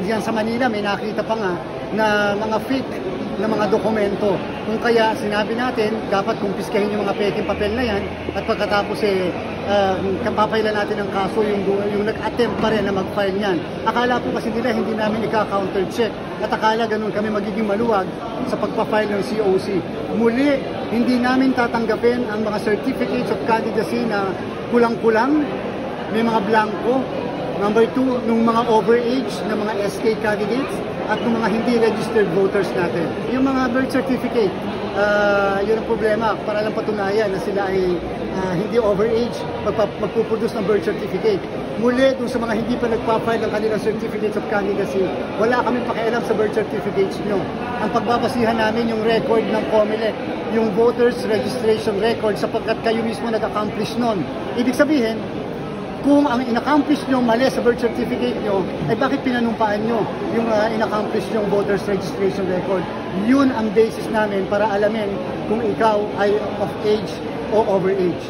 diyan sa Manila may nakita pa nga na mga fake na mga dokumento. Kung kaya sinabi natin, dapat kumpiskahin yung mga peking papel na yan at pagkatapos kapapailan natin ng kaso yung nag-attempt pa rin na mag-file niyan. Akala po kasi nila hindi namin ika-counter-check at akala ganun kami magiging maluwag sa pagpa-file ng COC. Muli, hindi namin tatanggapin ang mga certificates of candidacy na kulang-kulang, may mga blanco. Number 2, nung mga overage na mga SK candidates at nung mga hindi registered voters natin. Yung mga birth certificate, yun ang problema. Para lang patunayan na sila ay hindi overage, magpuproduce ng birth certificate. Muli, dun sa mga hindi pa nagpa-file ng kanilang certificates of candidacy, wala kami pakialam sa birth certificates nyo. Ang pagbabasihan namin yung record ng COMELEC, yung voters registration record sapagkat kayo mismo nag-accomplish nun. Ibig sabihin, kung ang in-accomplish nyo mali sa birth certificate nyo, ay bakit pinanumpaan nyo yung in-accomplish nyong voters registration record? Yun ang basis namin para alamin kung ikaw ay of age o overage.